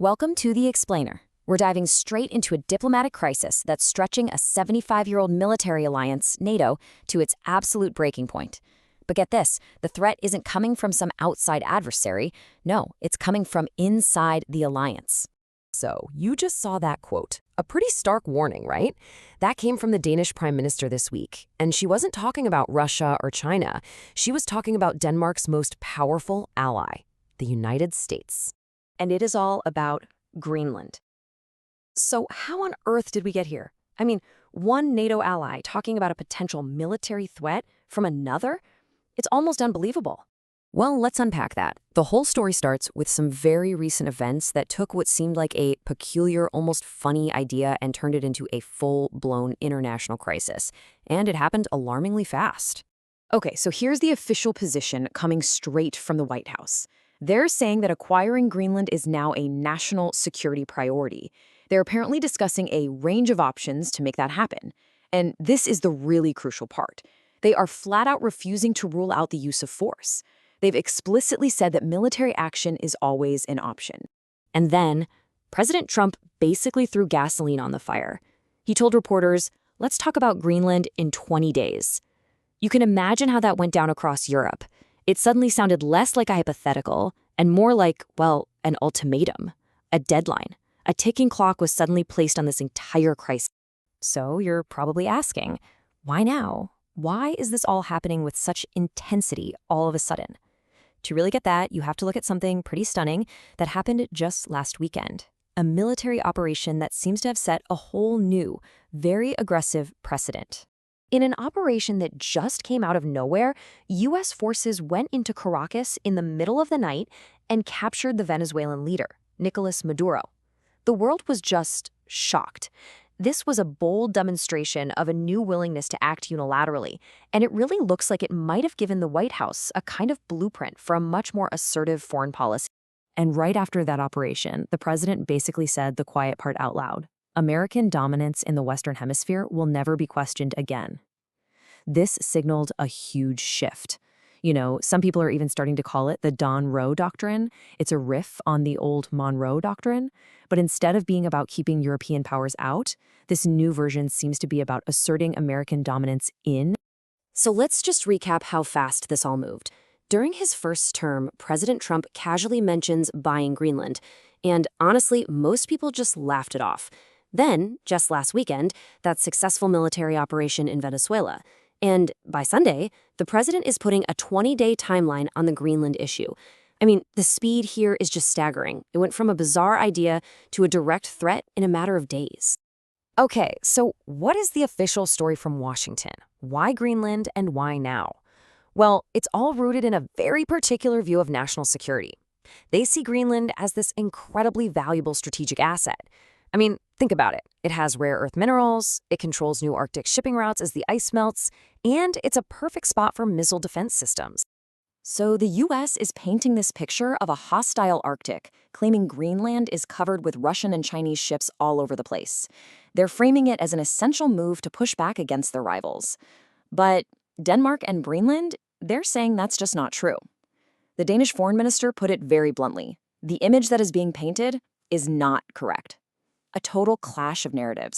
Welcome to The Explainer. We're diving straight into a diplomatic crisis that's stretching a 75-year-old military alliance, NATO, to its absolute breaking point. But get this, the threat isn't coming from some outside adversary. No, it's coming from inside the alliance. So, you just saw that quote. A pretty stark warning, right? That came from the Danish Prime Minister this week. And she wasn't talking about Russia or China. She was talking about Denmark's most powerful ally, the United States. And it is all about Greenland. So how on earth did we get here? I mean, one NATO ally talking about a potential military threat from another? It's almost unbelievable. Well, let's unpack that. The whole story starts with some very recent events that took what seemed like a peculiar, almost funny idea and turned it into a full-blown international crisis. And it happened alarmingly fast. Okay, so here's the official position coming straight from the White House. They're saying that acquiring Greenland is now a national security priority. They're apparently discussing a range of options to make that happen. And this is the really crucial part. They are flat out refusing to rule out the use of force. They've explicitly said that military action is always an option. And then, President Trump basically threw gasoline on the fire. He told reporters, let's talk about Greenland in 20 days. You can imagine how that went down across Europe. It suddenly sounded less like a hypothetical and more like, well, an ultimatum, a deadline. A ticking clock was suddenly placed on this entire crisis. So you're probably asking, why now? Why is this all happening with such intensity all of a sudden? To really get that, you have to look at something pretty stunning that happened just last weekend. A military operation that seems to have set a whole new, very aggressive precedent. In an operation that just came out of nowhere, U.S. forces went into Caracas in the middle of the night and captured the Venezuelan leader, Nicolas Maduro. The world was just shocked. This was a bold demonstration of a new willingness to act unilaterally, and it really looks like it might have given the White House a kind of blueprint for a much more assertive foreign policy. And right after that operation, the president basically said the quiet part out loud. American dominance in the Western Hemisphere will never be questioned again. This signaled a huge shift. You know, some people are even starting to call it the Don Roe Doctrine. It's a riff on the old Monroe Doctrine. But instead of being about keeping European powers out, this new version seems to be about asserting American dominance in. So let's just recap how fast this all moved. During his first term, President Trump casually mentions buying Greenland. And honestly, most people just laughed it off. Then, just last weekend, that successful military operation in Venezuela. And by Sunday, the president is putting a 20-day timeline on the Greenland issue. I mean, the speed here is just staggering. It went from a bizarre idea to a direct threat in a matter of days. Okay, so what is the official story from Washington? Why Greenland and why now? Well, it's all rooted in a very particular view of national security. They see Greenland as this incredibly valuable strategic asset. I mean, think about it. It has rare earth minerals, it controls new Arctic shipping routes as the ice melts, and it's a perfect spot for missile defense systems. So the U.S. is painting this picture of a hostile Arctic, claiming Greenland is covered with Russian and Chinese ships all over the place. They're framing it as an essential move to push back against their rivals. But Denmark and Greenland, they're saying that's just not true. The Danish foreign minister put it very bluntly. The image that is being painted is not correct. A total clash of narratives.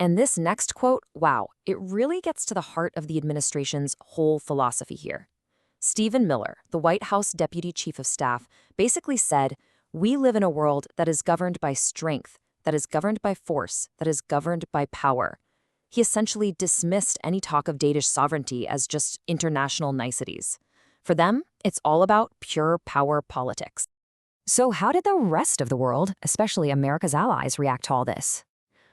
And this next quote, wow, it really gets to the heart of the administration's whole philosophy here. Stephen Miller, the White House Deputy Chief of Staff, basically said, we live in a world that is governed by strength, that is governed by force, that is governed by power. He essentially dismissed any talk of Danish sovereignty as just international niceties. For them, it's all about pure power politics. So how did the rest of the world, especially America's allies, react to all this?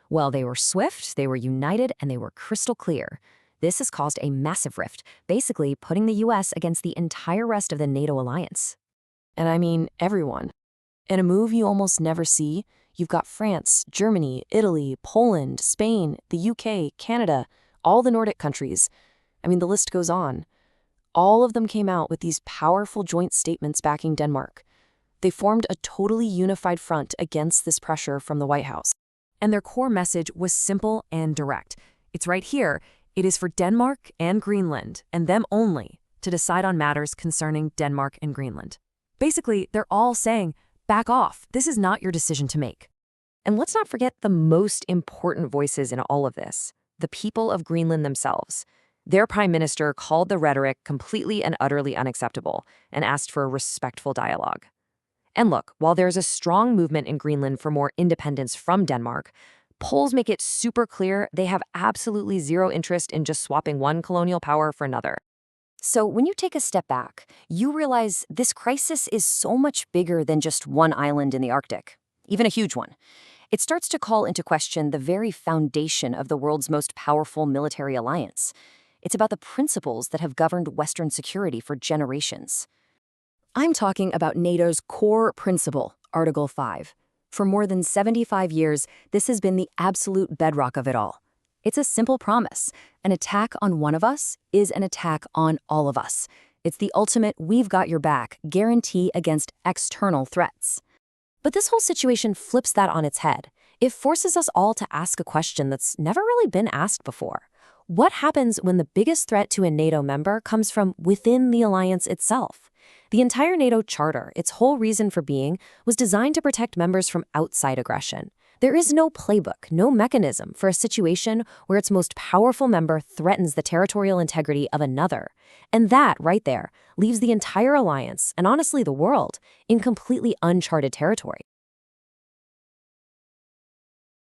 Well, they were swift, they were united, and they were crystal clear. This has caused a massive rift, basically putting the U.S. against the entire rest of the NATO alliance. And I mean everyone. In a move you almost never see, you've got France, Germany, Italy, Poland, Spain, the UK, Canada, all the Nordic countries. I mean, the list goes on. All of them came out with these powerful joint statements backing Denmark. They formed a totally unified front against this pressure from the White House. And their core message was simple and direct. It's right here. It is for Denmark and Greenland, and them only, to decide on matters concerning Denmark and Greenland. Basically, they're all saying, back off. This is not your decision to make. And let's not forget the most important voices in all of this, the people of Greenland themselves. Their prime minister called the rhetoric completely and utterly unacceptable and asked for a respectful dialogue. And look, while there's a strong movement in Greenland for more independence from Denmark, polls make it super clear they have absolutely zero interest in just swapping one colonial power for another. So when you take a step back, you realize this crisis is so much bigger than just one island in the Arctic, even a huge one. It starts to call into question the very foundation of the world's most powerful military alliance. It's about the principles that have governed Western security for generations. I'm talking about NATO's core principle, Article 5. For more than 75 years, this has been the absolute bedrock of it all. It's a simple promise. An attack on one of us is an attack on all of us. It's the ultimate we've got your back guarantee against external threats. But this whole situation flips that on its head. It forces us all to ask a question that's never really been asked before. What happens when the biggest threat to a NATO member comes from within the alliance itself? The entire NATO charter, its whole reason for being, was designed to protect members from outside aggression. There is no playbook, no mechanism for a situation where its most powerful member threatens the territorial integrity of another. And that, right there, leaves the entire alliance, and honestly the world, in completely uncharted territory.